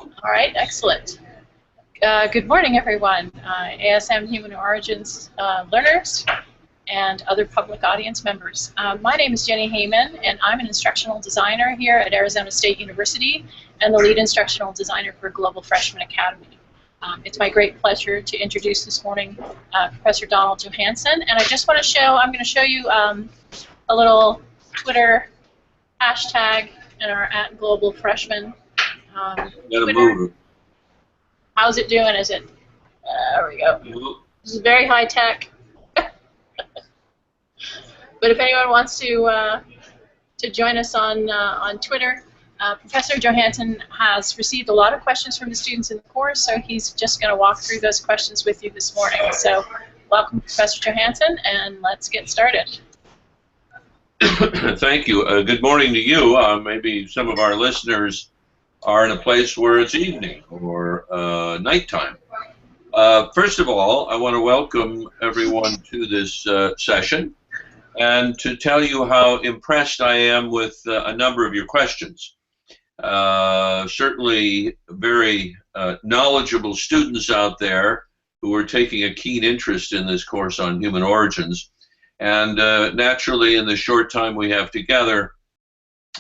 All right, excellent. Good morning, everyone. ASM Human Origins learners and other public audience members. My name is Jenny Heyman, and I'm an instructional designer here at Arizona State University and the lead instructional designer for Global Freshman Academy. It's my great pleasure to introduce this morning Professor Don Johanson, and I just want to show, I'm going to show you a little Twitter hashtag in our @GlobalFreshman. Twitter. How's it doing? Is it? There we go. This is very high tech. But if anyone wants to join us on Twitter, Professor Johanson has received a lot of questions from the students in the course, so he's just going to walk through those questions with you this morning. So, welcome, Professor Johanson, and let's get started. Thank you. Good morning to you. Maybe some of our listeners are in a place where it's evening or nighttime. First of all, I want to welcome everyone to this session and to tell you how impressed I am with a number of your questions. Certainly very knowledgeable students out there who are taking a keen interest in this course on human origins. And naturally, in the short time we have together,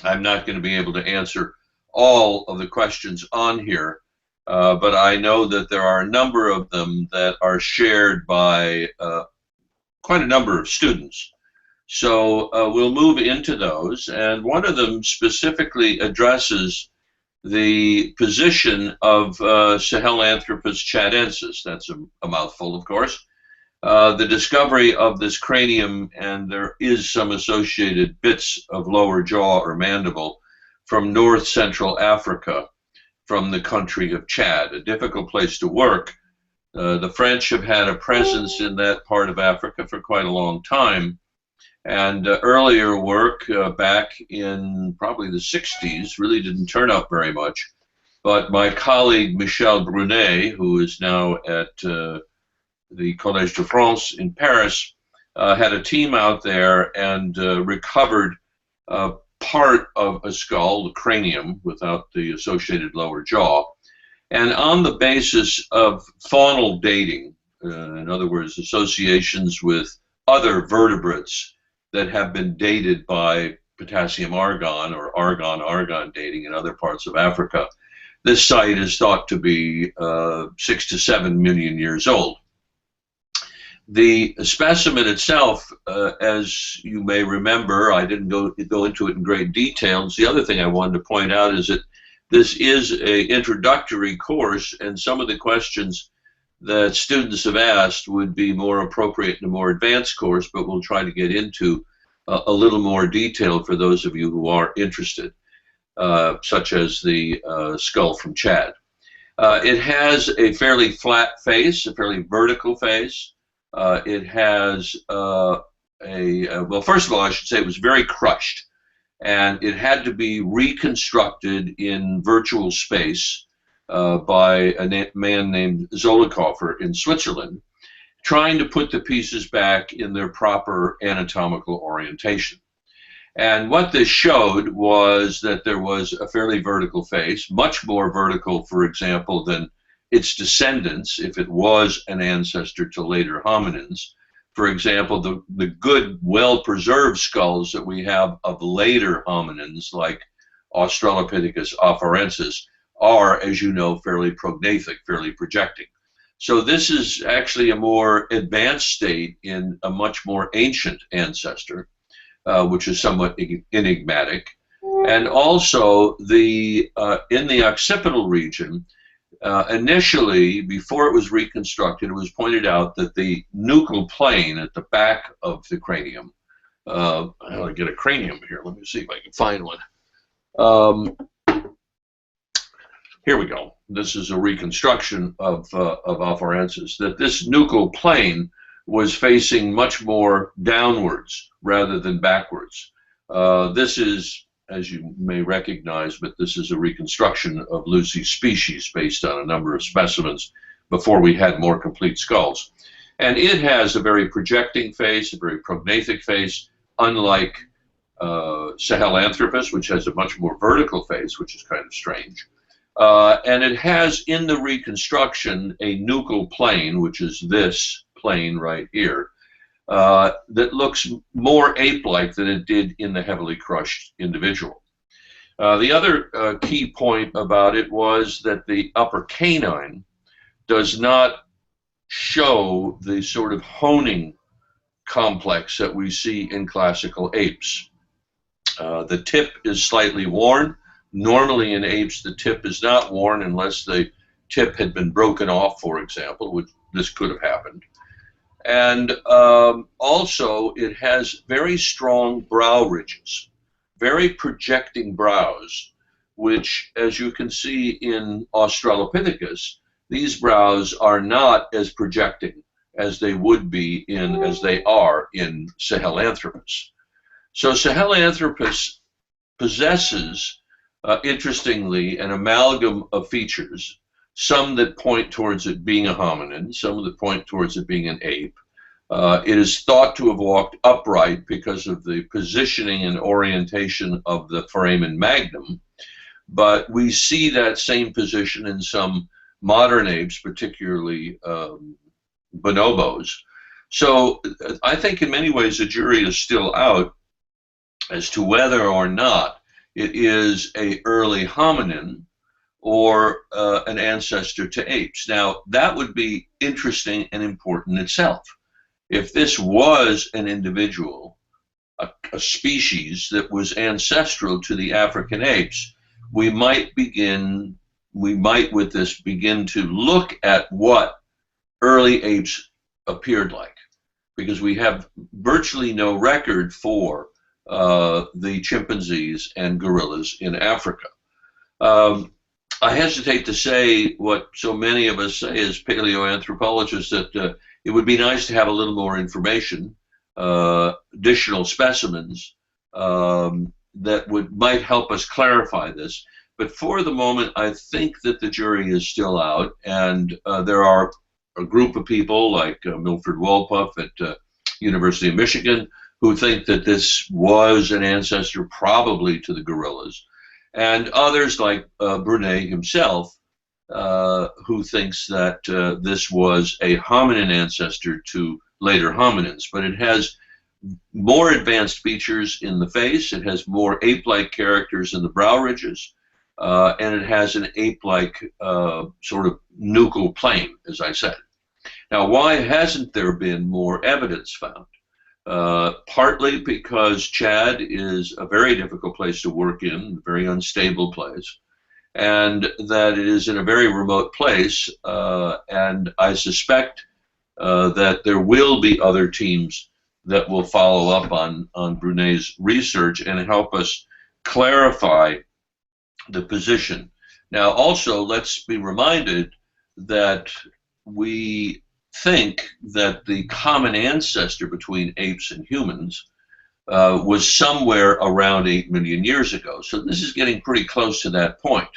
I'm not going to be able to answer all of the questions on here, but I know that there are a number of them that are shared by quite a number of students. So we'll move into those, and one of them specifically addresses the position of Sahelanthropus chadensis. That's a mouthful, of course. The discovery of this cranium, and there is some associated bits of lower jaw or mandible from North Central Africa, from the country of Chad, a difficult place to work. The French have had a presence in that part of Africa for quite a long time, and earlier work back in probably the 60s really didn't turn up very much. But my colleague Michel Brunet, who is now at the Collège de France in Paris, had a team out there and recovered part of a skull, the cranium, without the associated lower jaw. And on the basis of faunal dating, in other words, associations with other vertebrates that have been dated by potassium argon or argon dating in other parts of Africa, this site is thought to be 6 to 7 million years old. The specimen itself, as you may remember, I didn't go into it in great detail. The other thing I wanted to point out is that this is an introductory course, and some of the questions that students have asked would be more appropriate in a more advanced course, but we'll try to get into a little more detail for those of you who are interested, such as the skull from Chad. It has a fairly flat face, a fairly vertical face. It has well, first of all, I should say it was very crushed, and it had to be reconstructed in virtual space by a man named Zollikofer in Switzerland, trying to put the pieces back in their proper anatomical orientation. And what this showed was that there was a fairly vertical face, much more vertical, for example, than its descendants, if it was an ancestor to later hominins. For example, the good, well-preserved skulls that we have of later hominins, like Australopithecus afarensis, are, as you know, fairly prognathic, fairly projecting. So this is actually a more advanced state in a much more ancient ancestor, which is somewhat enigmatic. And also, in the occipital region, initially, before it was reconstructed, it was pointed out that the nuchal plane at the back of the cranium, I'll get a cranium here, let me see if I can find one. Here we go. This is a reconstruction of afarensis, that this nuchal plane was facing much more downwards rather than backwards. This is, as you may recognize, but this is a reconstruction of Lucy's species based on a number of specimens before we had more complete skulls. And it has a very projecting face, a very prognathic face, unlike Sahelanthropus, which has a much more vertical face, which is kind of strange. And it has in the reconstruction a nuchal plane, which is this plane right here, that looks more ape-like than it did in the heavily crushed individual. The other key point about it was that the upper canine does not show the sort of honing complex that we see in classical apes. The tip is slightly worn. Normally in apes, the tip is not worn unless the tip had been broken off, for example, which this could have happened. And also, it has very strong brow ridges, very projecting brows, which, as you can see in Australopithecus, these brows are not as projecting as they would be as they are in Sahelanthropus. So Sahelanthropus possesses, interestingly, an amalgam of features, some that point towards it being a hominin, some that point towards it being an ape. It is thought to have walked upright because of the positioning and orientation of the foramen magnum, but we see that same position in some modern apes, particularly bonobos. So I think in many ways the jury is still out as to whether or not it is an early hominin or an ancestor to apes. Now, that would be interesting and important itself. If this was an individual, a species that was ancestral to the African apes, we might with this begin to look at what early apes appeared like, because we have virtually no record for the chimpanzees and gorillas in Africa. I hesitate to say what so many of us say as paleoanthropologists, that it would be nice to have a little more information, additional specimens that might help us clarify this. But for the moment, I think that the jury is still out, and there are a group of people like Milford Wolpuff at University of Michigan who think that this was an ancestor probably to the gorillas, and others like Brunet himself, who thinks that this was a hominin ancestor to later hominins. But it has more advanced features in the face, it has more ape-like characters in the brow ridges, and it has an ape-like sort of nuchal plane, as I said. Now, why hasn't there been more evidence found? Partly because Chad is a very difficult place to work in, a very unstable place, and that it is in a very remote place, and I suspect that there will be other teams that will follow up on Brunet's research and help us clarify the position. Now, also, let's be reminded that we think that the common ancestor between apes and humans was somewhere around 8 million years ago. So this is getting pretty close to that point,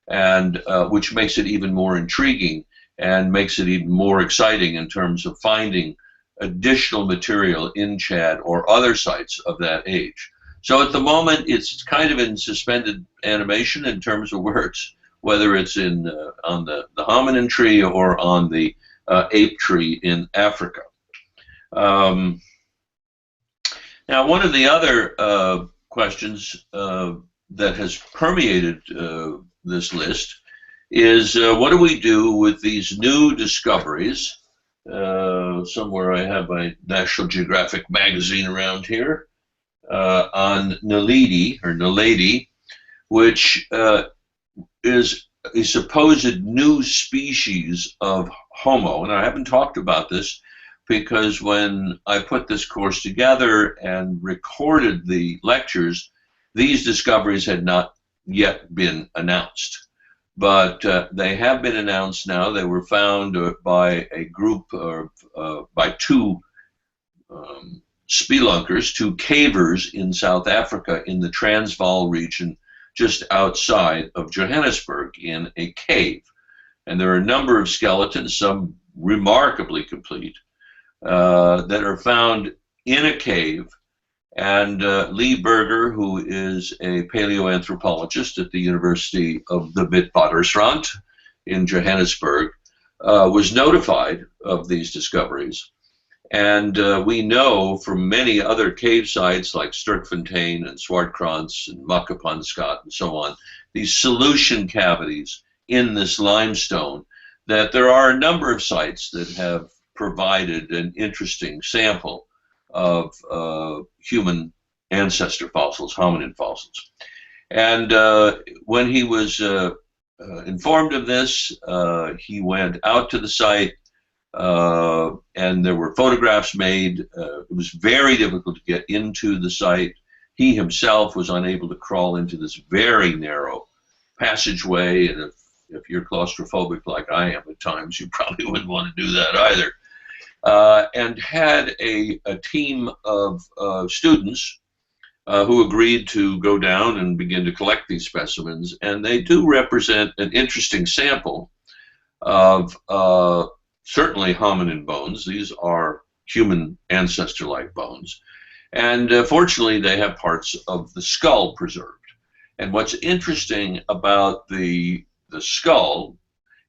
and which makes it even more intriguing and makes it even more exciting in terms of finding additional material in Chad or other sites of that age. So at the moment, it's kind of in suspended animation in terms of whether it's in on the hominin tree or on the ape tree in Africa. Now, one of the other questions that has permeated this list is what do we do with these new discoveries? Somewhere I have my National Geographic magazine around here on Naledi, which is a supposed new species of Homo. And I haven't talked about this because when I put this course together and recorded the lectures, these discoveries had not yet been announced. But they have been announced now. They were found by a group by two spelunkers, two cavers in South Africa in the Transvaal region just outside of Johannesburg in a cave. And there are a number of skeletons, some remarkably complete, that are found in a cave And Lee Berger, who is a paleoanthropologist at the University of the Witwatersrand in Johannesburg, was notified of these discoveries. And we know from many other cave sites like Sterkfontein and Swartkrans and Makapanskat and so on, these solution cavities in this limestone, that there are a number of sites that have provided an interesting sample of human ancestor fossils, hominin fossils. And when he was informed of this, he went out to the site, and there were photographs made. It was very difficult to get into the site. He himself was unable to crawl into this very narrow passageway, and if you're claustrophobic like I am at times, you probably wouldn't want to do that either. And had a team of students who agreed to go down and begin to collect these specimens, and they do represent an interesting sample of certainly hominin bones. These are human ancestor-like bones, and fortunately they have parts of the skull preserved. And what's interesting about the skull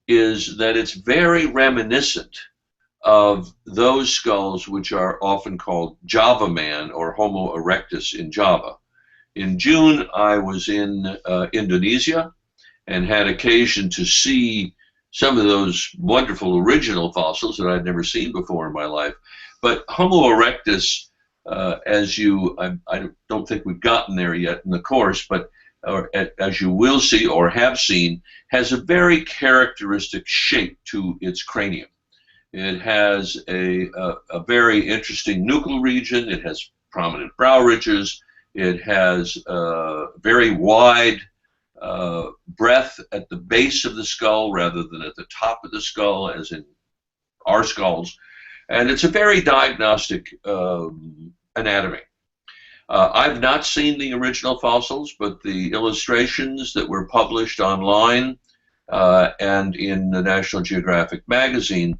is that it's very reminiscent of those skulls which are often called Java man or Homo erectus in Java. In June, I was in Indonesia and had occasion to see some of those wonderful original fossils that I'd never seen before in my life. But Homo erectus, I don't think we've gotten there yet in the course, but as you will see or have seen, has a very characteristic shape to its cranium. It has a very interesting nuchal region. It has prominent brow ridges. It has very wide breadth at the base of the skull rather than at the top of the skull, as in our skulls. And it's a very diagnostic anatomy. I've not seen the original fossils, but the illustrations that were published online and in the National Geographic magazine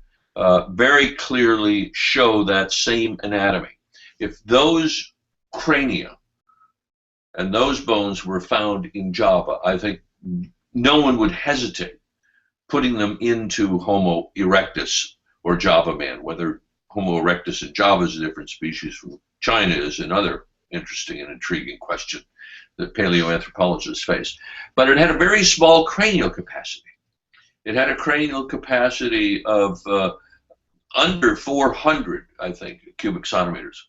very clearly show that same anatomy. If those crania and those bones were found in Java, I think no one would hesitate putting them into Homo erectus or Java man. Whether Homo erectus in Java is a different species from China is another interesting and intriguing question that paleoanthropologists face. But it had a very small cranial capacity. It had a cranial capacity of under 400, I think, cubic centimeters,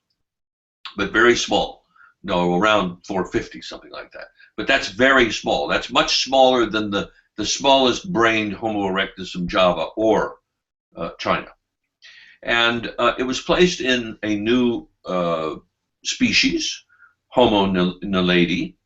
but very small. No, around 450, something like that. But that's very small. That's much smaller than the smallest brained Homo erectus in Java or China. And it was placed in a new species, Homo naledi,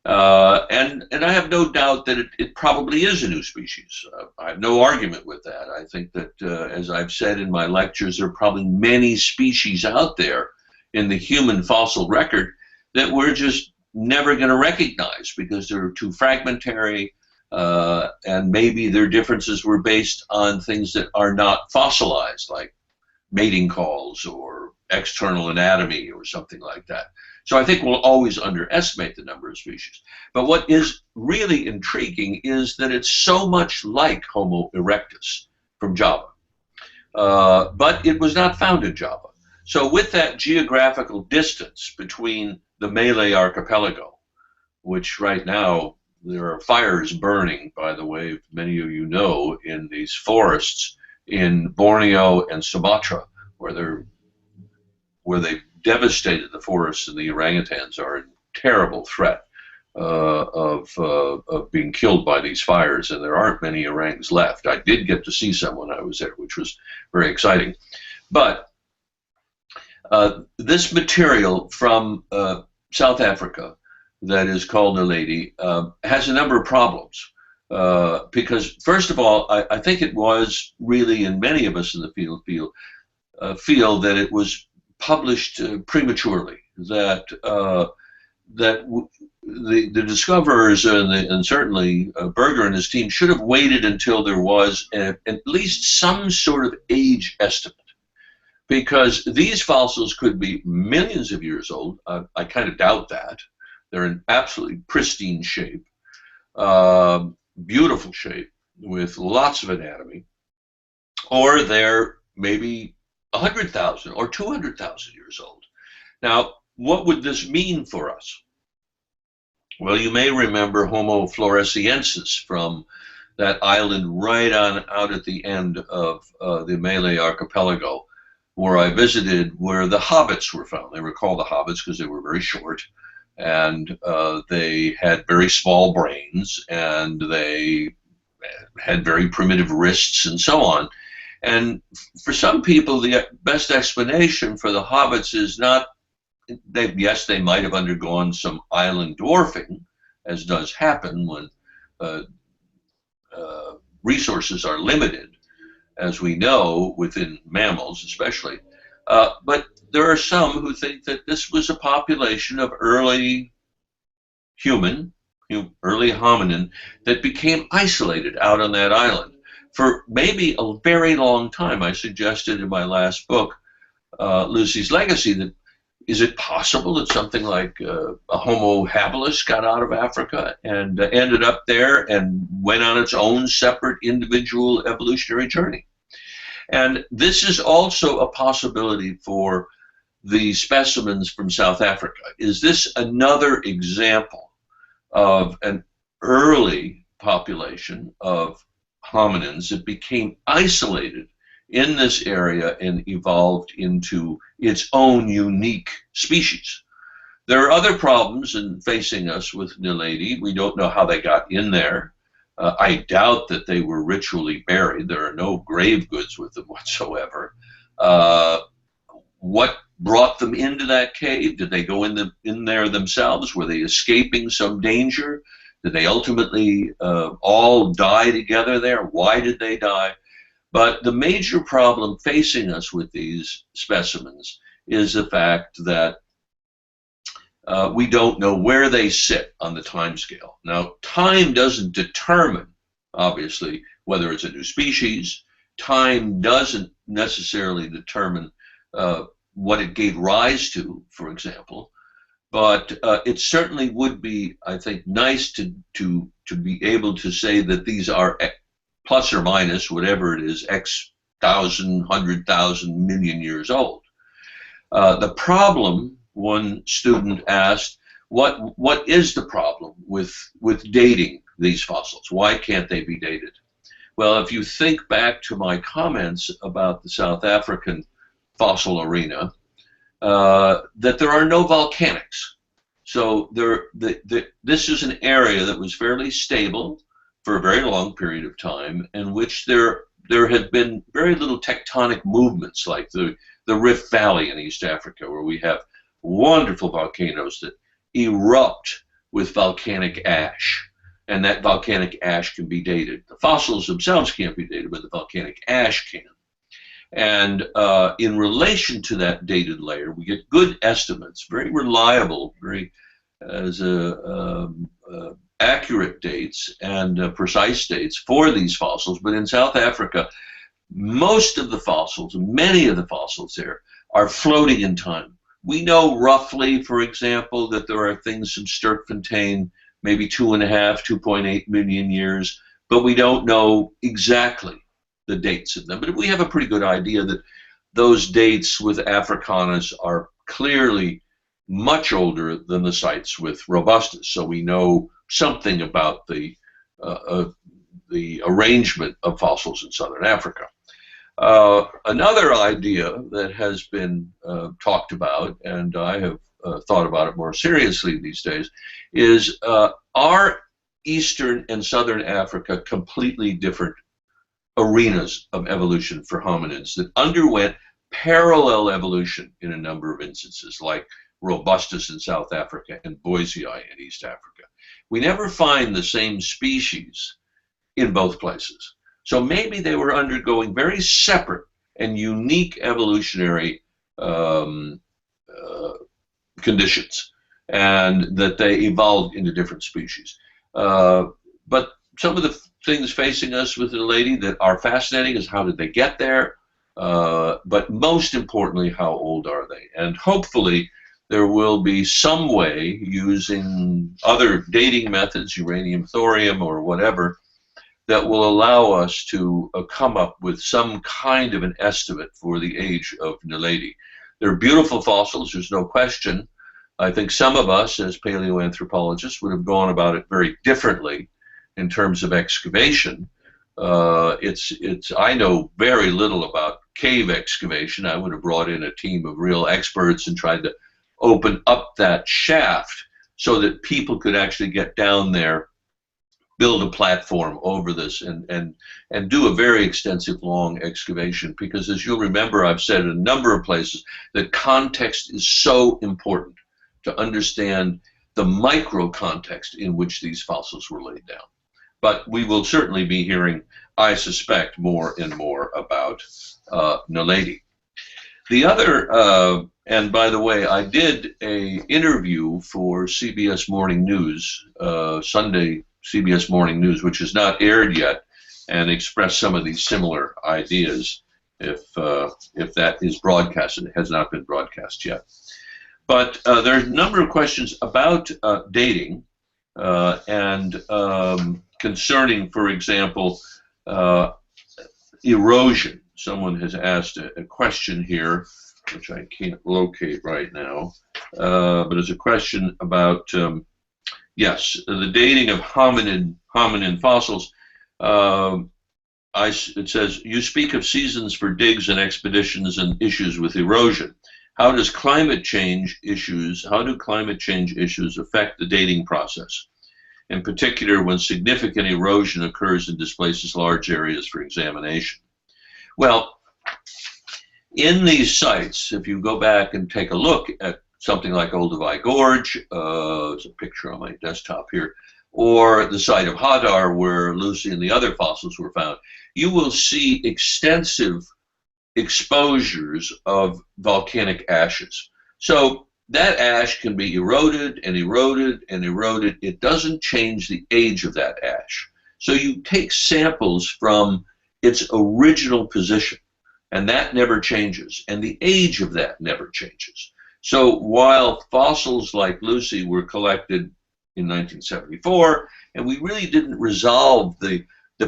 and I have no doubt that it probably is a new species. I have no argument with that. I think that, as I've said in my lectures, there are probably many species out there in the human fossil record that we're just never going to recognize because they're too fragmentary, and maybe their differences were based on things that are not fossilized, like mating calls or external anatomy or something like that. So I think we'll always underestimate the number of species. But what is really intriguing is that it's so much like Homo erectus from Java. But it was not found in Java. So with that geographical distance between the Malay archipelago, which right now there are fires burning, by the way, many of you know, in these forests in Borneo and Sumatra, where they've devastated the forests, and the orangutans are in terrible threat of being killed by these fires, and there aren't many orangs left. I did get to see some when I was there, which was very exciting. But this material from South Africa that is called naledi has a number of problems. Because, first of all, I think it was really, and many of us in the field feel that it was published prematurely, that the discoverers and certainly Berger and his team should have waited until there was at least some sort of age estimate because these fossils could be millions of years old. I kind of doubt that. They're in absolutely pristine shape, beautiful shape, with lots of anatomy. Or they're maybe 100,000 or 200,000 years old. Now, what would this mean for us? Well, you may remember Homo floresiensis from that island right on out at the end of the Malay archipelago, where I visited, where the hobbits were found. They were called the hobbits because they were very short, and they had very small brains, and they had very primitive wrists, and so on. And for some people, the best explanation for the hobbits is not, yes, they might have undergone some island dwarfing, as does happen when resources are limited, as we know, within mammals especially. But there are some who think that this was a population of early human, early hominin, that became isolated out on that island for maybe a very long time. I suggested in my last book, Lucy's Legacy, that is it possible that something like a Homo habilis got out of Africa and ended up there and went on its own separate individual evolutionary journey? And this is also a possibility for the specimens from South Africa. Is this another example of an early population of hominins that became isolated in this area and evolved into its own unique species? There are other problems in facing us with Naledi. We don't know how they got in there. I doubt that they were ritually buried. There are no grave goods with them whatsoever. What brought them into that cave? Did they go in there themselves? Were they escaping some danger? Did they ultimately all die together there? Why did they die? But the major problem facing us with these specimens is the fact that we don't know where they sit on the time scale. Now, time doesn't determine, obviously, whether it's a new species. Time doesn't necessarily determine what it gave rise to, for example. But it certainly would be, I think, nice to be able to say that these are plus or minus, whatever it is, X thousand, 100,000, million years old. The problem, one student asked, what is the problem with dating these fossils? Why can't they be dated? Well, if you think back to my comments about the South African fossil arena, that there are no volcanics. So this is an area that was fairly stable for a very long period of time, in which there had been very little tectonic movements, like the Rift Valley in East Africa, where we have wonderful volcanoes that erupt with volcanic ash, and that volcanic ash can be dated. The fossils themselves can't be dated, but the volcanic ash can. And in relation to that dated layer, we get good estimates, very reliable, very accurate dates and precise dates for these fossils. But in South Africa, most of the fossils, many of the fossils there, are floating in time. We know roughly, for example, that there are things from Sterkfontein, maybe 2.5, 2.8 million years, but we don't know exactly the dates of them. But we have a pretty good idea that those dates with Africanus are clearly much older than the sites with Robustus. So we know something about the arrangement of fossils in southern Africa. Another idea that has been talked about, and I have thought about it more seriously these days, is are Eastern and Southern Africa completely different arenas of evolution for hominids that underwent parallel evolution in a number of instances, like Robustus in South Africa and Boisei in East Africa? We never find the same species in both places. So maybe they were undergoing very separate and unique evolutionary conditions, and that they evolved into different species. But some of the things facing us with the lady that are fascinating is, how did they get there? but most importantly, how old are they? And hopefully there will be some way, using other dating methods, uranium, thorium, or whatever, that will allow us to come up with some kind of an estimate for the age of Naledi. They're beautiful fossils, there's no question. I think some of us, as paleoanthropologists, would have gone about it very differently in terms of excavation. I know very little about cave excavation. I would have brought in a team of real experts and tried to open up that shaft so that people could actually get down there, build a platform over this, and do a very extensive long excavation, because as you'll remember, I've said in a number of places that context is so important to understand the micro context in which these fossils were laid down. But we will certainly be hearing, I suspect, more and more about Naledi. The other, and by the way, I did an interview for CBS Morning News, Sunday CBS Morning News, which is not aired yet, and expressed some of these similar ideas. If that is broadcasted, it has not been broadcast yet. But there are a number of questions about dating and concerning, for example, erosion. Someone has asked a question here, which I can't locate right now, but it's a question about, yes, the dating of hominin fossils. It says, you speak of seasons for digs and expeditions and issues with erosion. How do climate change issues affect the dating process? In particular, when significant erosion occurs and displaces large areas for examination. Well, in these sites, if you go back and take a look at something like Olduvai Gorge, there's a picture on my desktop here, or the site of Hadar, where Lucy and the other fossils were found, you will see extensive exposures of volcanic ashes. So that ash can be eroded and eroded and eroded. It doesn't change the age of that ash. So you take samples from its original position, and that never changes, and the age of that never changes. So while fossils like Lucy were collected in 1974, and we really didn't resolve the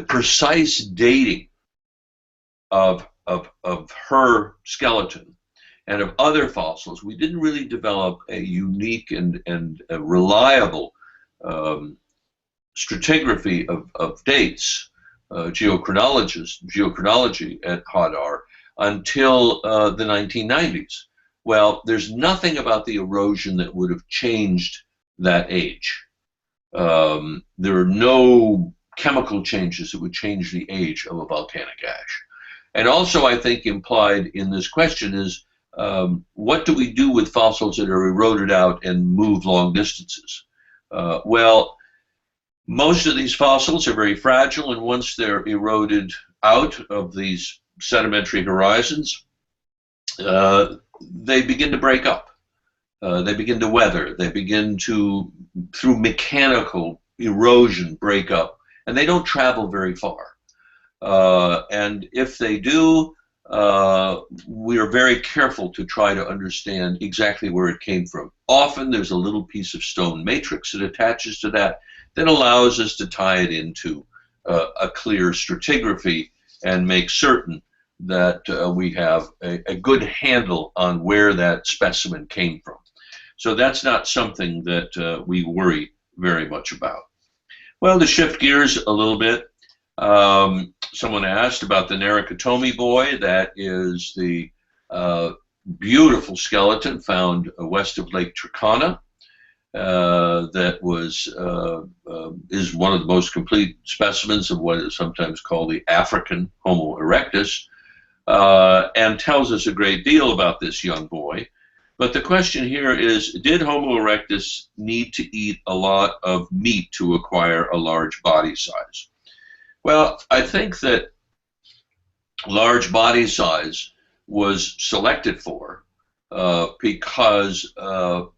precise dating of her skeleton and of other fossils, we didn't really develop a unique and a reliable stratigraphy of dates, geochronology at Hadar until the 1990s. Well, there's nothing about the erosion that would have changed that age. There are no chemical changes that would change the age of a volcanic ash. And also, I think implied in this question is, what do we do with fossils that are eroded out and move long distances? Well, most of these fossils are very fragile, and once they're eroded out of these sedimentary horizons, they begin to break up. They begin to weather. They begin to, through mechanical erosion, break up, and they don't travel very far. And if they do, we are very careful to try to understand exactly where it came from. Often there's a little piece of stone matrix that attaches to that allows us to tie it into a clear stratigraphy and make certain that we have a good handle on where that specimen came from. So that's not something that we worry very much about. Well, to shift gears a little bit, someone asked about the Narukatomi boy. That is the beautiful skeleton found west of Lake Turkana. That is one of the most complete specimens of what is sometimes called the African Homo erectus, and tells us a great deal about this young boy. But the question here is, did Homo erectus need to eat a lot of meat to acquire a large body size? Well, I think that large body size was selected for because of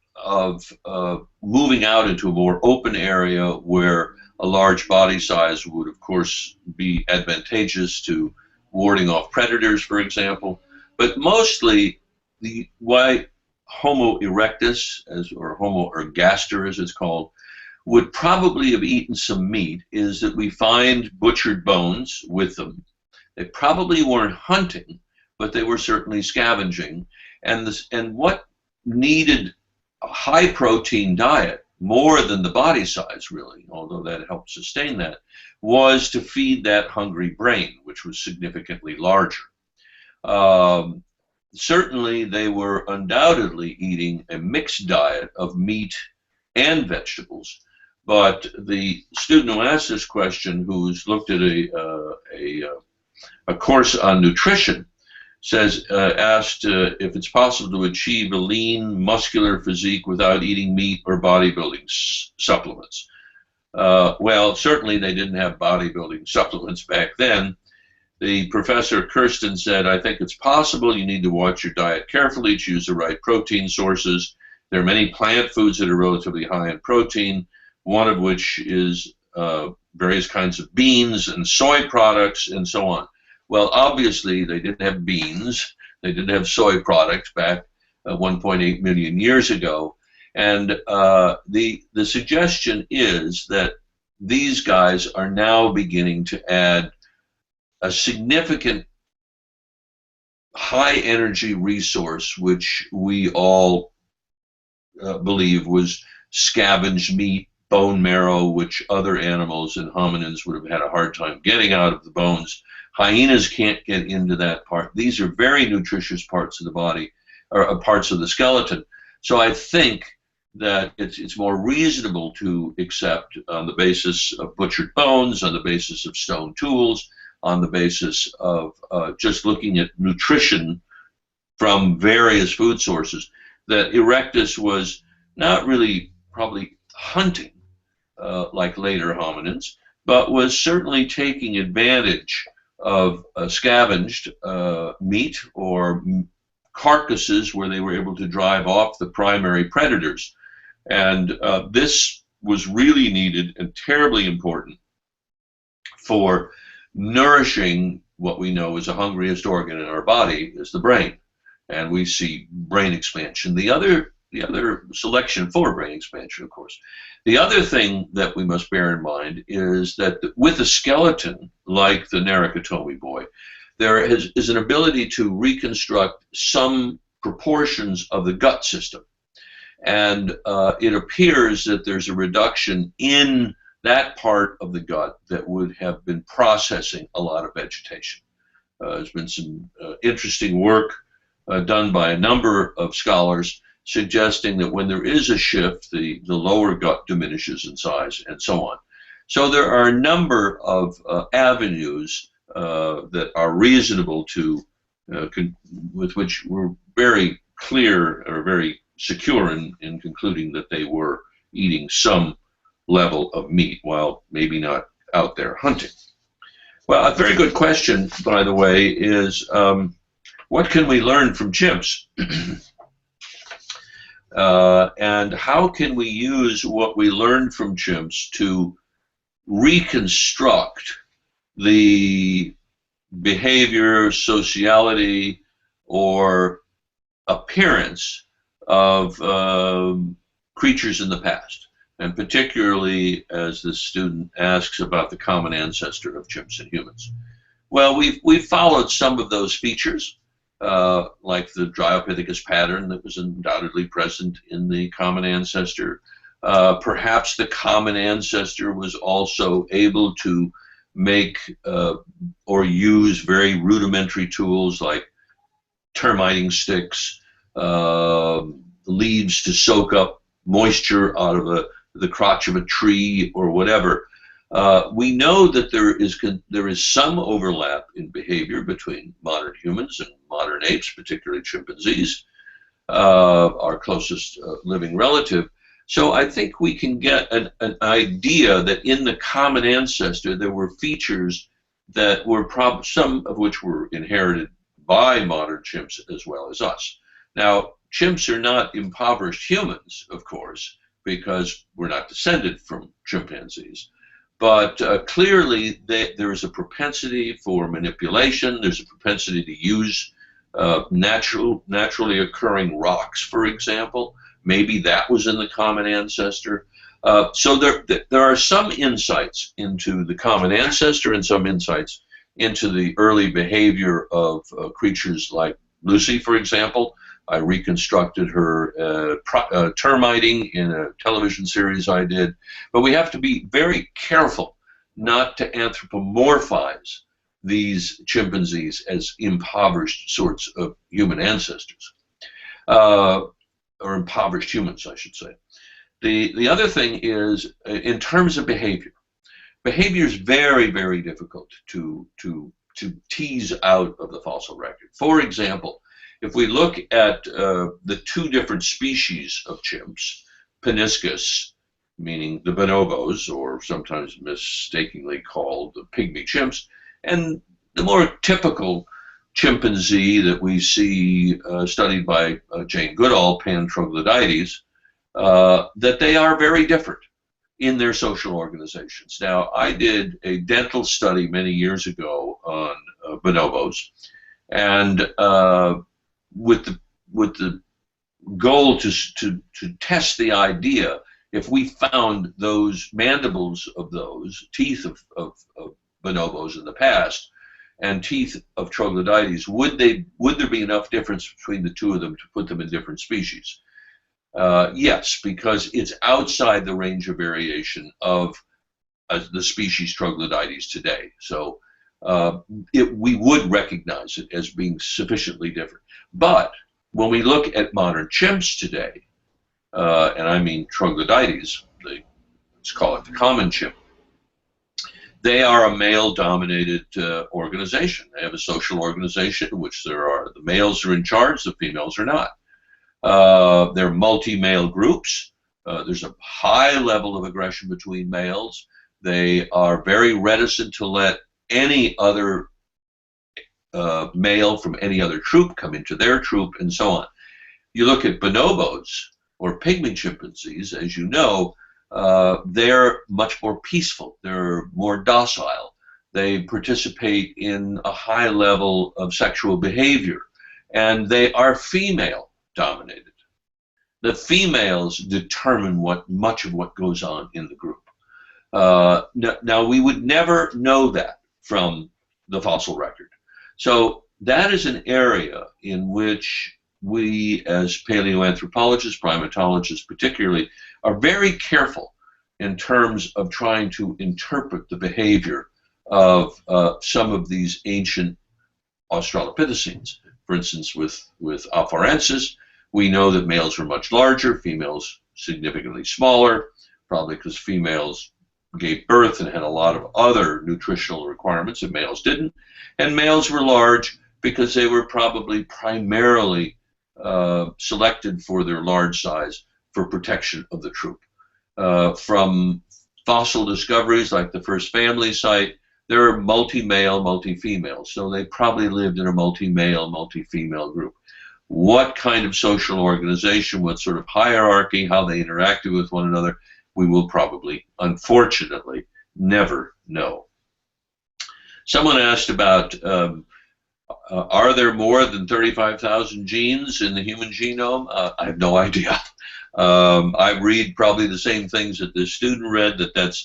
moving out into a more open area where a large body size would, of course, be advantageous to warding off predators, for example. But mostly, why Homo erectus, or Homo ergaster as it's called, would probably have eaten some meat is that we find butchered bones with them. They probably weren't hunting, but they were certainly scavenging. And what needed a high protein diet, more than the body size really, although that helped sustain that, was to feed that hungry brain, which was significantly larger. Certainly they were undoubtedly eating a mixed diet of meat and vegetables. But the student who asked this question, who's looked at a course on nutrition, asked if it's possible to achieve a lean, muscular physique without eating meat or bodybuilding supplements. Well, certainly they didn't have bodybuilding supplements back then. The professor, Kirsten, said, I think it's possible. You need to watch your diet carefully, choose the right protein sources. There are many plant foods that are relatively high in protein, one of which is various kinds of beans and soy products and so on. Well, obviously, they didn't have beans. They didn't have soy products back 1.8 million years ago. And the suggestion is that these guys are now beginning to add a significant high energy resource, which we all believe was scavenged meat, bone marrow, which other animals and hominins would have had a hard time getting out of the bones. Hyenas can't get into that part. These are very nutritious parts of the body, or parts of the skeleton. So I think that it's more reasonable to accept on the basis of butchered bones, on the basis of stone tools, on the basis of just looking at nutrition from various food sources, that Erectus was not really probably hunting like later hominins, but was certainly taking advantage of scavenged meat or carcasses where they were able to drive off the primary predators. And this was really needed and terribly important for nourishing what we know is the hungriest organ in our body, is the brain. And we see brain expansion. The other selection for brain expansion, of course. The other thing that we must bear in mind is that with a skeleton like the Narukatomi boy, there is an ability to reconstruct some proportions of the gut system. And it appears that there's a reduction in that part of the gut that would have been processing a lot of vegetation. There's been some interesting work done by a number of scholars suggesting that when there is a shift, the lower gut diminishes in size and so on. So there are a number of avenues that are reasonable to, with which we're very clear or very secure in concluding that they were eating some level of meat, while maybe not out there hunting. Well, a very good question, by the way, is what can we learn from chimps? And how can we use what we learned from chimps to reconstruct the behavior, sociality, or appearance of creatures in the past? And particularly as the student asks about the common ancestor of chimps and humans. Well, we've followed some of those features, like the Dryopithecus pattern that was undoubtedly present in the common ancestor. Perhaps the common ancestor was also able to make or use very rudimentary tools like termiting sticks, leaves to soak up moisture out of the crotch of a tree or whatever. We know that there is some overlap in behavior between modern humans and modern apes, particularly chimpanzees, our closest living relative. So I think we can get an idea that in the common ancestor there were features that were some of which were inherited by modern chimps as well as us. Now, chimps are not impoverished humans, of course, because we're not descended from chimpanzees. But clearly, there is a propensity for manipulation. There's a propensity to use naturally occurring rocks, for example. Maybe that was in the common ancestor. So there are some insights into the common ancestor and some insights into the early behavior of creatures like Lucy, for example. I reconstructed her termiting in a television series I did. But we have to be very careful not to anthropomorphize these chimpanzees as impoverished sorts of human ancestors, or impoverished humans, I should say. The other thing is, in terms of behavior, behavior is very, very difficult to tease out of the fossil record. For example, if we look at the two different species of chimps, Paniscus, meaning the bonobos, or sometimes mistakenly called the pygmy chimps, and the more typical chimpanzee that we see studied by Jane Goodall, Pan troglodytes, that they are very different in their social organizations. Now, I did a dental study many years ago on bonobos, and with the goal to test the idea, if we found those mandibles of those teeth of bonobos in the past and teeth of troglodytes, would there be enough difference between the two of them to put them in different species? Yes, because it's outside the range of variation of the species troglodytes today. So we would recognize it as being sufficiently different. But when we look at modern chimps today, and I mean troglodytes, let's call it the common chimp, they are a male-dominated organization. They have a social organization in which the males are in charge, the females are not. They're multi-male groups. There's a high level of aggression between males. They are very reticent to let any other male from any other troop come into their troop, and so on. You look at bonobos, or pygmy chimpanzees, as you know, they're much more peaceful. They're more docile. They participate in a high level of sexual behavior, and they are female dominated. The females determine much of what goes on in the group. Now, we would never know that from the fossil record. So that is an area in which we, as paleoanthropologists, primatologists particularly, are very careful in terms of trying to interpret the behavior of some of these ancient Australopithecines. For instance, with Afarensis, we know that males were much larger, females significantly smaller, probably because females gave birth and had a lot of other nutritional requirements that males didn't. And males were large because they were probably primarily selected for their large size for protection of the troop. From fossil discoveries like the first family site, there are multi-male, multi-female, so they probably lived in a multi-male, multi-female group. What kind of social organization, what sort of hierarchy, how they interacted with one another, we will probably, unfortunately, never know. Someone asked about, are there more than 35,000 genes in the human genome? I have no idea. I read probably the same things that this student read, that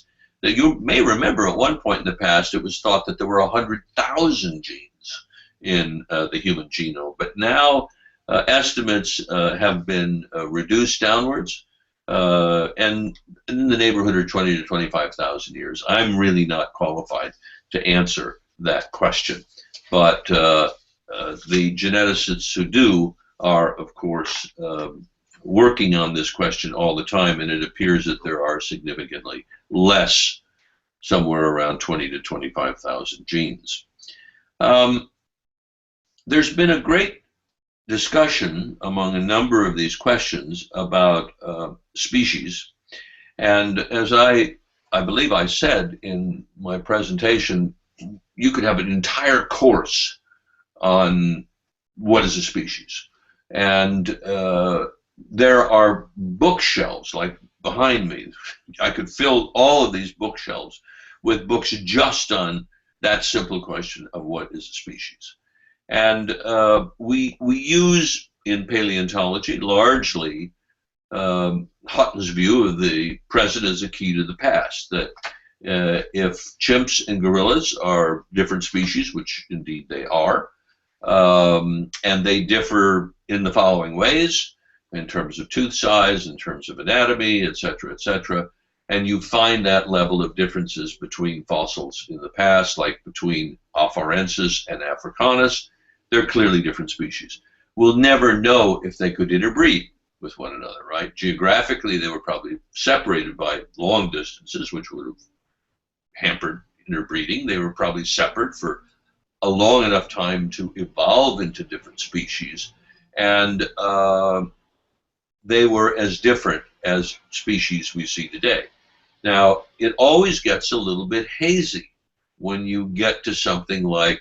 you may remember at one point in the past it was thought that there were 100,000 genes in the human genome, but now estimates have been reduced downwards, and in the neighborhood of 20 to 25,000 years. I'm really not qualified to answer that question, but the geneticists who do are, of course, working on this question all the time, and it appears that there are significantly less, somewhere around 20 to 25,000 genes. There's been a great discussion among a number of these questions about species, and as I believe I said in my presentation, you could have an entire course on what is a species. And there are bookshelves, like behind me. I could fill all of these bookshelves with books just on that simple question of what is a species. And we use in paleontology largely Hutton's view of the present as a key to the past, that if chimps and gorillas are different species, which indeed they are, and they differ in the following ways, in terms of tooth size, in terms of anatomy, etc., etc., and you find that level of differences between fossils in the past, like between Afarensis and Africanus, they're clearly different species. We'll never know if they could interbreed with one another, right? Geographically, they were probably separated by long distances, which would have hampered interbreeding. They were probably separate for a long enough time to evolve into different species, and they were as different as species we see today. Now, it always gets a little bit hazy when you get to something like,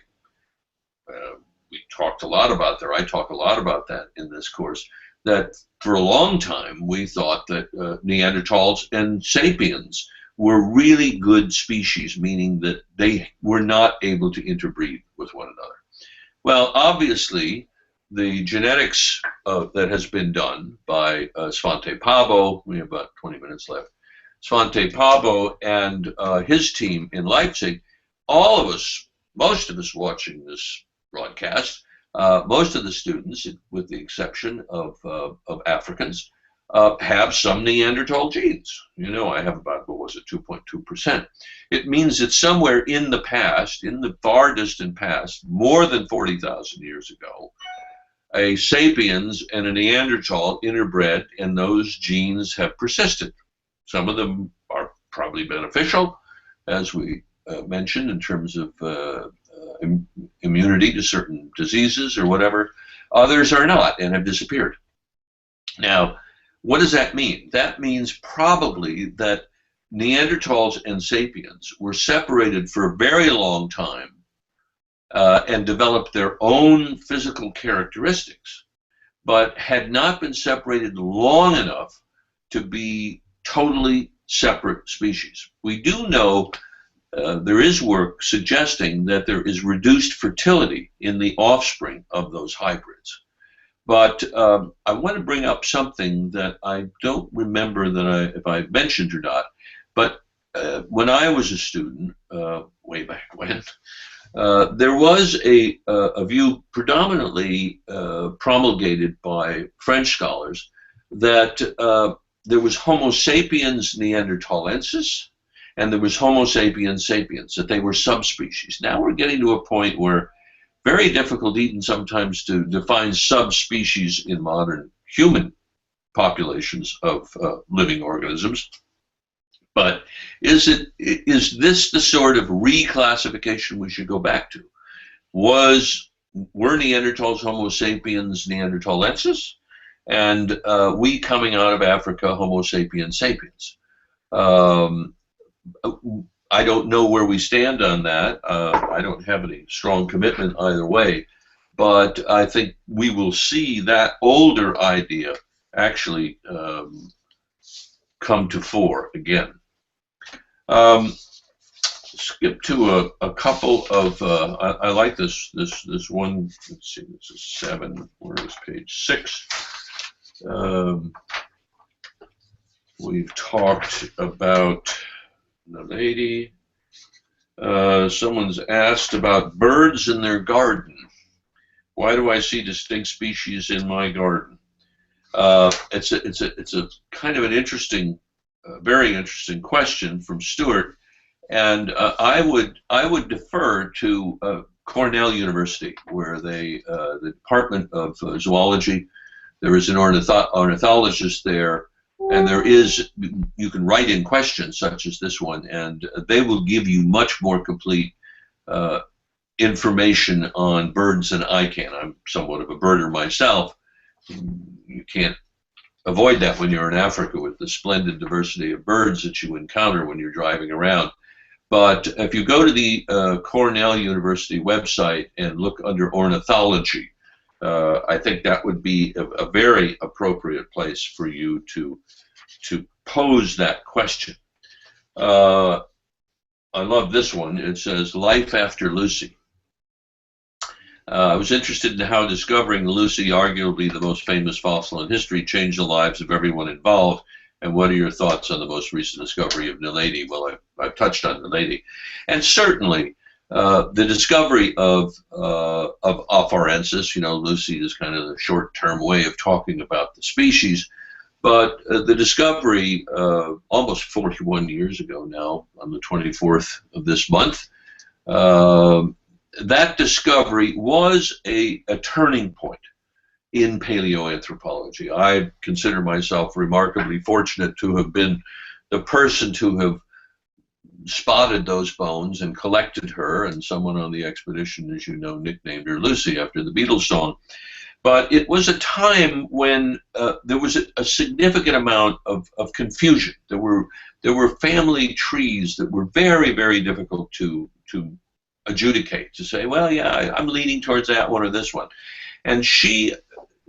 we talked a lot about there, I talk a lot about that in this course, that for a long time we thought that Neanderthals and sapiens were really good species, meaning that they were not able to interbreed with one another. Well, obviously, the genetics that has been done by Svante Pabo, we have about 20 minutes left, Svante Pabo and his team in Leipzig, all of us, most of us watching this broadcast, most of the students, with the exception of Africans, have some Neanderthal genes. You know, I have about, what was it, 2.2%. It means that somewhere in the past, in the far distant past, more than 40,000 years ago, a sapiens and a Neanderthal interbred, and those genes have persisted. Some of them are probably beneficial, as we mentioned, in terms of immunity to certain diseases or whatever. Others are not and have disappeared. Now, what does that mean? That means probably that Neanderthals and sapiens were separated for a very long time and developed their own physical characteristics, but had not been separated long enough to be totally separate species. We do know there is work suggesting that there is reduced fertility in the offspring of those hybrids. But I want to bring up something that I don't remember that if I mentioned or not, but when I was a student, way back when, there was a view predominantly promulgated by French scholars that there was Homo sapiens neanderthalensis and there was Homo sapiens sapiens, that they were subspecies. Now we're getting to a point where very difficult even sometimes to define subspecies in modern human populations of living organisms. But is this the sort of reclassification we should go back to? Were Neanderthals Homo sapiens neanderthalensis, and we coming out of Africa Homo sapiens sapiens? I don't know where we stand on that. I don't have any strong commitment either way, but I think we will see that older idea actually come to fore again. Skip to a couple of, I like this one, let's see, this is 7, where is page 6? We've talked about the lady, someone's asked about birds in their garden. Why do I see distinct species in my garden? It's a kind of an interesting, very interesting question from Stuart, and I would defer to Cornell University, where the Department of Zoology, there is an ornithologist there, and you can write in questions such as this one, and they will give you much more complete information on birds than I can. I'm somewhat of a birder myself. You can't avoid that when you're in Africa with the splendid diversity of birds that you encounter when you're driving around. But if you go to the Cornell University website and look under ornithology, I think that would be a very appropriate place for you to pose that question. I love this one. It says, Life After Lucy. I was interested in how discovering Lucy, arguably the most famous fossil in history, changed the lives of everyone involved. And what are your thoughts on the most recent discovery of Naledi? Well, I've touched on Naledi. And certainly, the discovery of Afarensis, Lucy is kind of the short-term way of talking about the species, but the discovery almost 41 years ago now, on the 24th of this month, that discovery was a turning point in paleoanthropology. I consider myself remarkably fortunate to have been the person to have spotted those bones and collected her, and someone on the expedition, as you know, nicknamed her Lucy after the Beatles song. But it was a time when there was a significant amount of confusion. There were family trees that were very, very difficult to adjudicate, to say, well, yeah, I'm leaning towards that one or this one. And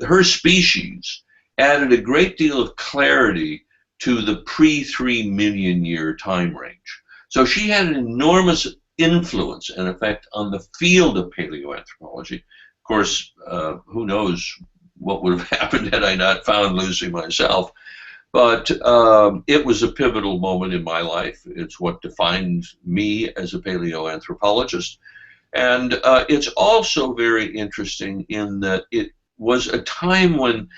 her species added a great deal of clarity to the pre-3 million year time range. So she had an enormous influence and effect on the field of paleoanthropology. Of course, who knows what would have happened had I not found Lucy myself. But it was a pivotal moment in my life. It's what defined me as a paleoanthropologist. And it's also very interesting in that it was a time when,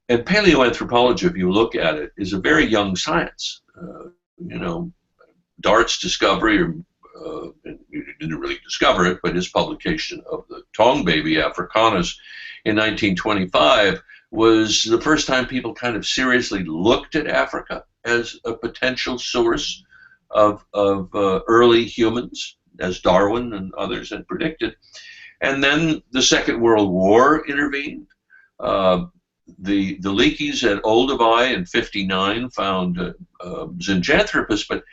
and paleoanthropology, if you look at it, is a very young science. Dart's discovery, he didn't really discover it, but his publication of the Tong baby, Africanus, in 1925, was the first time people kind of seriously looked at Africa as a potential source of early humans, as Darwin and others had predicted. And then the Second World War intervened. The Leakeys at Olduvai in '59 found Zinjanthropus, but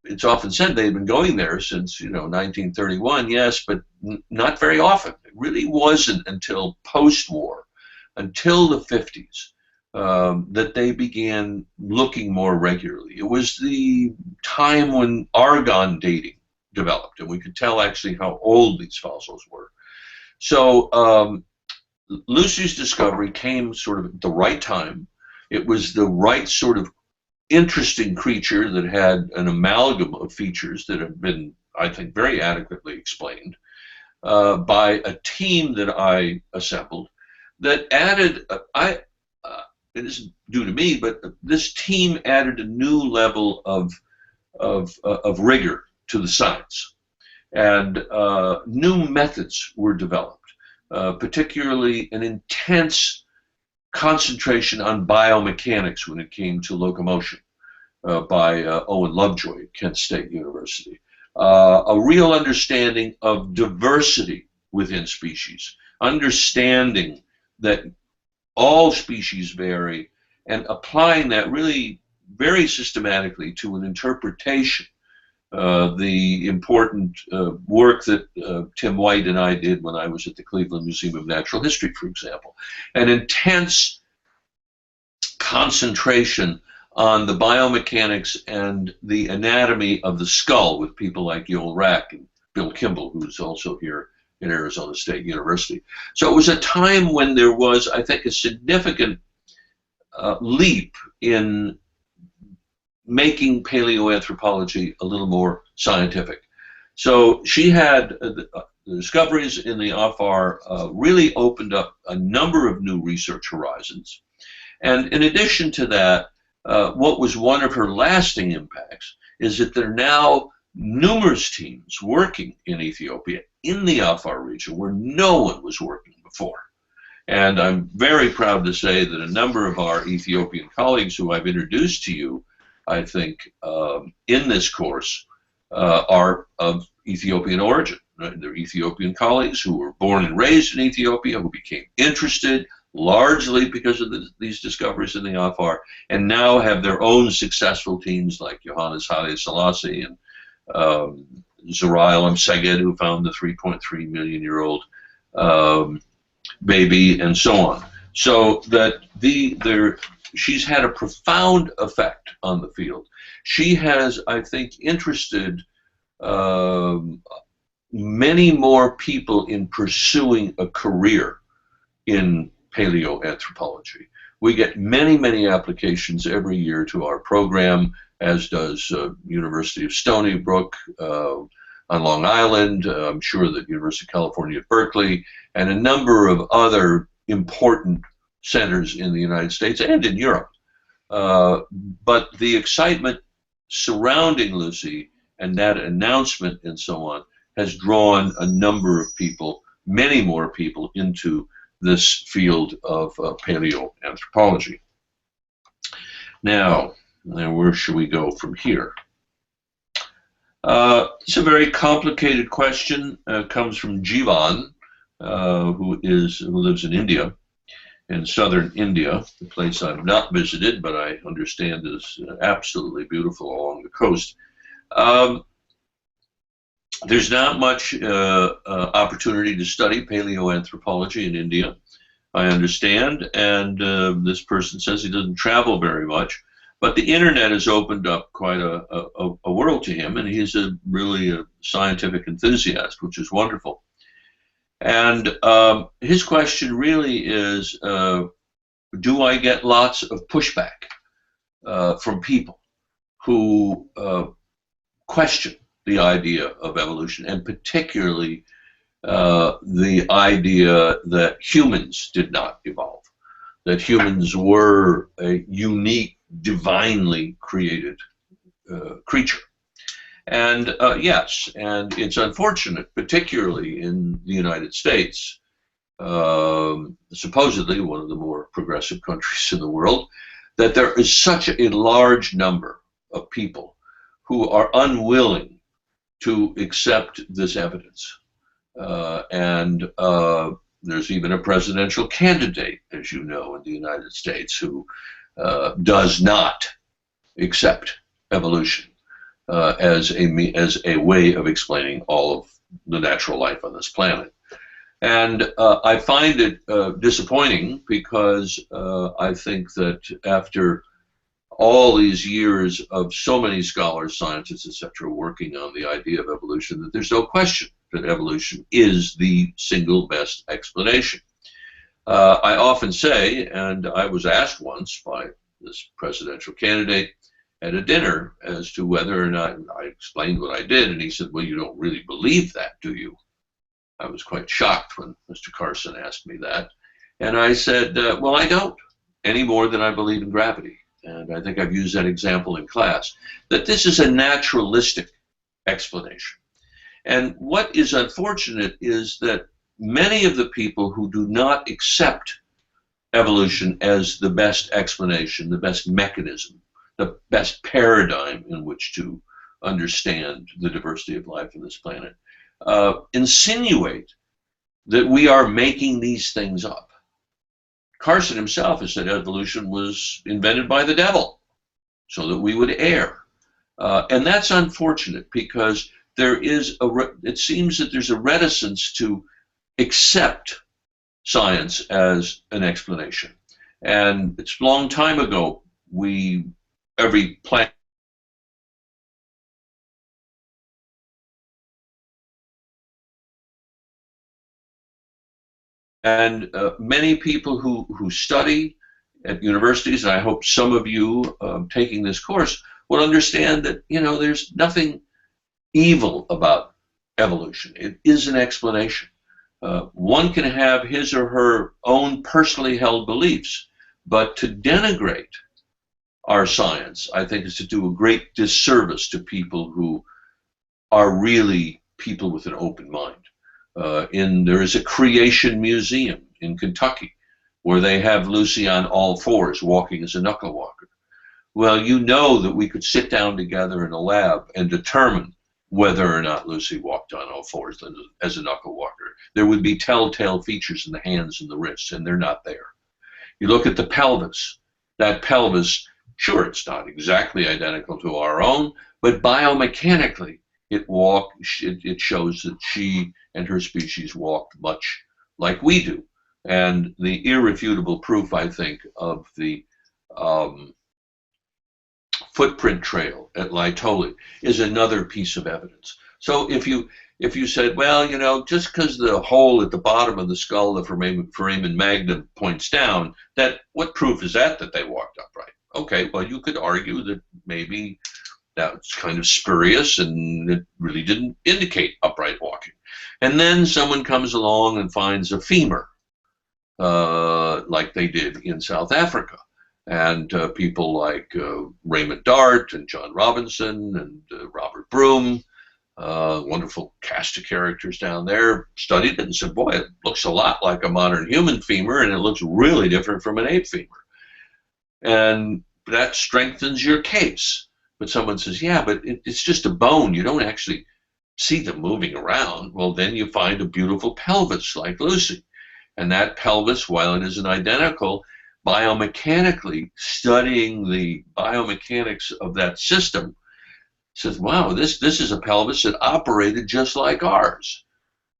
it's often said they've been going there since 1931. Yes, but not very often. It really wasn't until post-war, until the 50s, that they began looking more regularly. It was the time when argon dating developed, and we could tell actually how old these fossils were. So Lucy's discovery came sort of at the right time. It was the right sort of interesting creature that had an amalgam of features that have been, I think, very adequately explained by a team that I assembled that added, it isn't due to me, but this team added a new level of rigor to the science. And new methods were developed, particularly an intense concentration on biomechanics when it came to locomotion by Owen Lovejoy at Kent State University. A real understanding of diversity within species, understanding that all species vary, and applying that really very systematically to an interpretation. The important work that Tim White and I did when I was at the Cleveland Museum of Natural History, for example. An intense concentration on the biomechanics and the anatomy of the skull with people like Yoel Rack and Bill Kimball, who's also here in Arizona State University. So it was a time when there was, I think, a significant leap in making paleoanthropology a little more scientific. So she had the discoveries in the Afar really opened up a number of new research horizons. And in addition to that, what was one of her lasting impacts is that there are now numerous teams working in Ethiopia in the Afar region where no one was working before. And I'm very proud to say that a number of our Ethiopian colleagues who I've introduced to you, I think, in this course are of Ethiopian origin. Right? They're Ethiopian colleagues who were born and raised in Ethiopia, who became interested largely because of these discoveries in the Afar, and now have their own successful teams like Johannes Haile Selassie and Zerai Seged, who found the 3.3 million-year-old baby, and so on. So that she's had a profound effect on the field. She has, I think, interested many more people in pursuing a career in paleoanthropology. We get many, many applications every year to our program, as does University of Stony Brook on Long Island, I'm sure that University of California at Berkeley, and a number of other important centers in the United States and in Europe. But the excitement surrounding Lucy and that announcement and so on has drawn a number of people, many more people, into this field of paleoanthropology. Now, where should we go from here? It's a very complicated question. Comes from Jivan, who lives in India, in southern India, a place I've not visited, but I understand is absolutely beautiful along the coast. There's not much opportunity to study paleoanthropology in India, I understand, and this person says he doesn't travel very much, but the internet has opened up quite a world to him, and he's really a scientific enthusiast, which is wonderful. And his question really is, do I get lots of pushback from people who question the idea of evolution, and particularly the idea that humans did not evolve, that humans were a unique, divinely created creature. And yes, and it's unfortunate, particularly in the United States, supposedly one of the more progressive countries in the world, that there is such a large number of people who are unwilling to accept this evidence. There's even a presidential candidate, as you know, in the United States who does not accept evolution as a way of explaining all of the natural life on this planet. And I find it disappointing because I think that after all these years of so many scholars, scientists, etc., working on the idea of evolution, that there's no question that evolution is the single best explanation. I often say, and I was asked once by this presidential candidate at a dinner as to whether or not, I explained what I did, and he said, well, you don't really believe that, do you? I was quite shocked when Mr. Carson asked me that. And I said, well, I don't, any more than I believe in gravity. And I think I've used that example in class, that this is a naturalistic explanation. And what is unfortunate is that many of the people who do not accept evolution as the best explanation, the best mechanism, the best paradigm in which to understand the diversity of life on this planet, insinuate that we are making these things up. Carson himself has said evolution was invented by the devil so that we would err. And that's unfortunate because there is it seems that there's a reticence to accept science as an explanation. And it's a long time ago, every planet and many people who study at universities, and I hope some of you taking this course will understand that, you know, there's nothing evil about evolution. It is an explanation. One can have his or her own personally held beliefs, but to denigrate our science, I think, is to do a great disservice to people who are really people with an open mind. There is a creation museum in Kentucky where they have Lucy on all fours walking as a knuckle walker. Well, you know that we could sit down together in a lab and determine whether or not Lucy walked on all fours as a knuckle walker. There would be telltale features in the hands and the wrists, and they're not there. You look at the pelvis. That pelvis, sure, it's not exactly identical to our own, but biomechanically, it shows that she and her species walked much like we do. And the irrefutable proof, I think, of the footprint trail at Laetoli is another piece of evidence. So if you said, well, you know, just because the hole at the bottom of the skull, the foramen magnum, points down, that what proof is that they walked upright? Okay, well, you could argue that maybe that's kind of spurious and it really didn't indicate upright walking. And then someone comes along and finds a femur, like they did in South Africa. And people like Raymond Dart and John Robinson and Robert Broom, wonderful cast of characters down there, studied it and said, boy, it looks a lot like a modern human femur, and it looks really different from an ape femur. And that strengthens your case. But someone says, yeah, but it's just a bone. You don't actually see them moving around. Well, then you find a beautiful pelvis like Lucy. And that pelvis, while it isn't identical, biomechanically, studying the biomechanics of that system, says, wow, this is a pelvis that operated just like ours.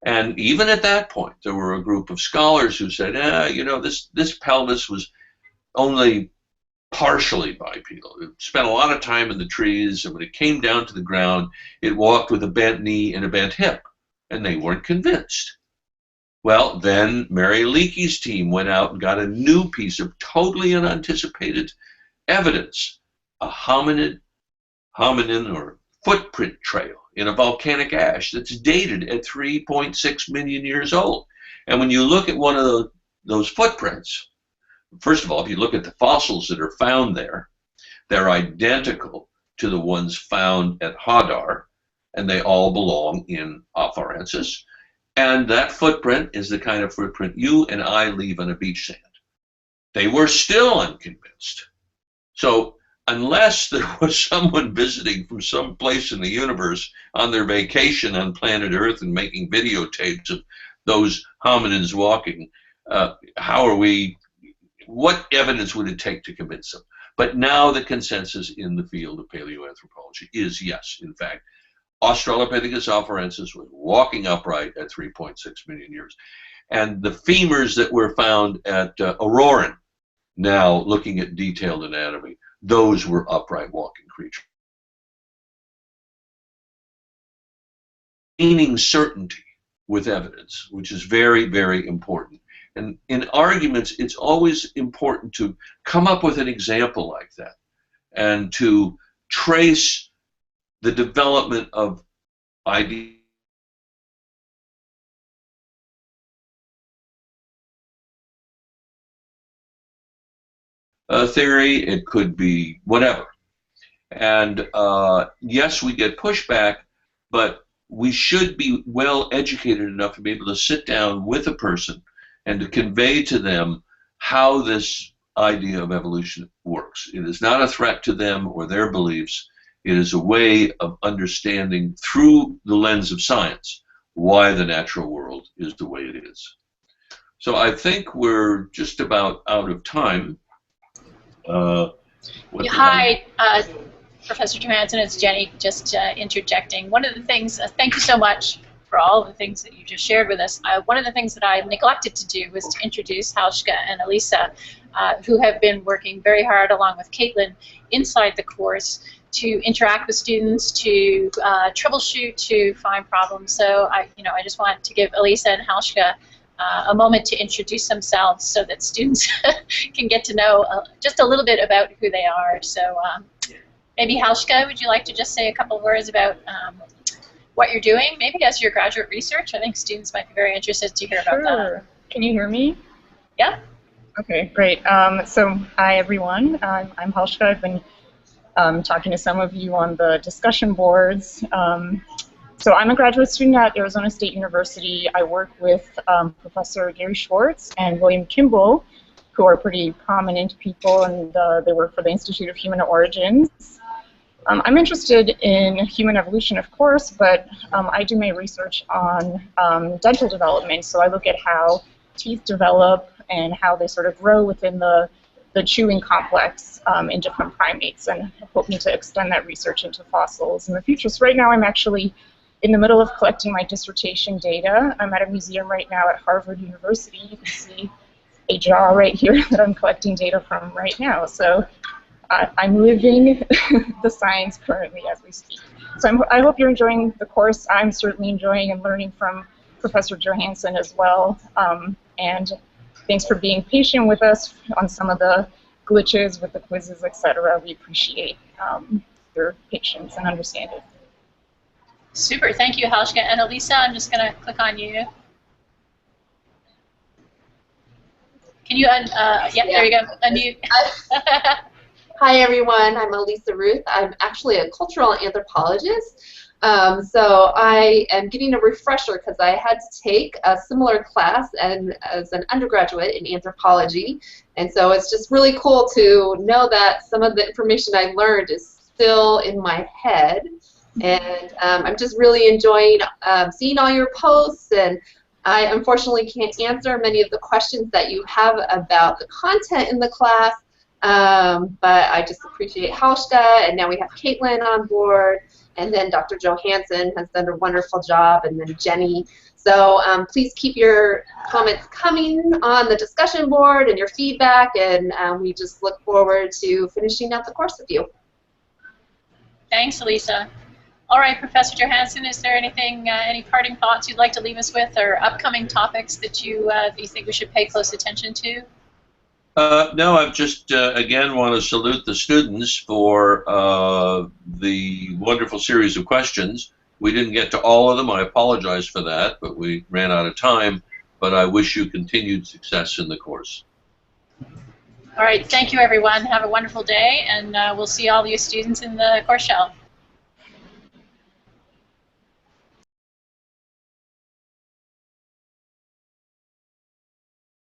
And even at that point, there were a group of scholars who said, you know, this pelvis was only partially bipedal. It spent a lot of time in the trees, and when it came down to the ground, it walked with a bent knee and a bent hip, and they weren't convinced. Well, then Mary Leakey's team went out and got a new piece of totally unanticipated evidence, a hominin or footprint trail in a volcanic ash that's dated at 3.6 million years old. And when you look at one of those footprints, first of all, if you look at the fossils that are found there, they're identical to the ones found at Hadar, and they all belong in Afarensis. And that footprint is the kind of footprint you and I leave on a beach sand. They were still unconvinced. So unless there was someone visiting from some place in the universe on their vacation on planet Earth and making videotapes of those hominins walking, what evidence would it take to convince them? But now the consensus in the field of paleoanthropology is yes, in fact, Australopithecus afarensis was walking upright at 3.6 million years. And the femurs that were found at Auroran, now looking at detailed anatomy, those were upright walking creatures. Gaining certainty with evidence, which is very, very important. And in arguments, it's always important to come up with an example like that and to trace the development of ideas. Theory, it could be whatever. And yes, we get pushback, but we should be well educated enough to be able to sit down with a person and to convey to them how this idea of evolution works. It is not a threat to them or their beliefs. It is a way of understanding through the lens of science why the natural world is the way it is. So I think we're just about out of time. Hi, Professor Johanson, it's Jenny just interjecting. One of the things, thank you so much for all the things that you just shared with us. One of the things that I neglected to do was to introduce Halshka and Elisa, who have been working very hard along with Caitlin inside the course to interact with students, to troubleshoot, to find problems. So I just want to give Elisa and Halshka a moment to introduce themselves so that students can get to know just a little bit about who they are. So maybe Halshka, would you like to just say a couple of words about what you're doing, maybe as your graduate research? I think students might be very interested to hear about that. Sure. Can you hear me? Yeah. Okay, great. So hi, everyone. I'm Halshka. I've been talking to some of you on the discussion boards. So I'm a graduate student at Arizona State University. I work with Professor Gary Schwartz and William Kimball, who are pretty prominent people, and they work for the Institute of Human Origins. I'm interested in human evolution, of course, but I do my research on dental development. So I look at how teeth develop and how they sort of grow within the chewing complex in different primates, and hoping to extend that research into fossils in the future. So right now I'm actually in the middle of collecting my dissertation data. I'm at a museum right now at Harvard University. You can see a jaw right here that I'm collecting data from right now. So I'm living the science currently as we speak. So I hope you're enjoying the course. I'm certainly enjoying and learning from Professor Johanson as well. And thanks for being patient with us on some of the glitches with the quizzes, etc. We appreciate your patience and understanding. Super, thank you, Halshka. And Elisa, I'm just going to click on you. Can you, yeah, there you go, unmute. Hi everyone, I'm Elisa Ruth. I'm actually a cultural anthropologist. So I am getting a refresher because I had to take a similar class as an undergraduate in anthropology. And so it's just really cool to know that some of the information I learned is still in my head. And I'm just really enjoying seeing all your posts, and I unfortunately can't answer many of the questions that you have about the content in the class. But I just appreciate Halshka, and now we have Caitlin on board, and then Dr. Johanson has done a wonderful job, and then Jenny. So please keep your comments coming on the discussion board and your feedback, and we just look forward to finishing out the course with you. Thanks, Elisa. All right, Professor Johanson, is there anything, any parting thoughts you'd like to leave us with, or upcoming topics that you think we should pay close attention to? No, I just, again, want to salute the students for the wonderful series of questions. We didn't get to all of them. I apologize for that, but we ran out of time. But I wish you continued success in the course. All right, thank you, everyone. Have a wonderful day, and we'll see all you students in the course shell.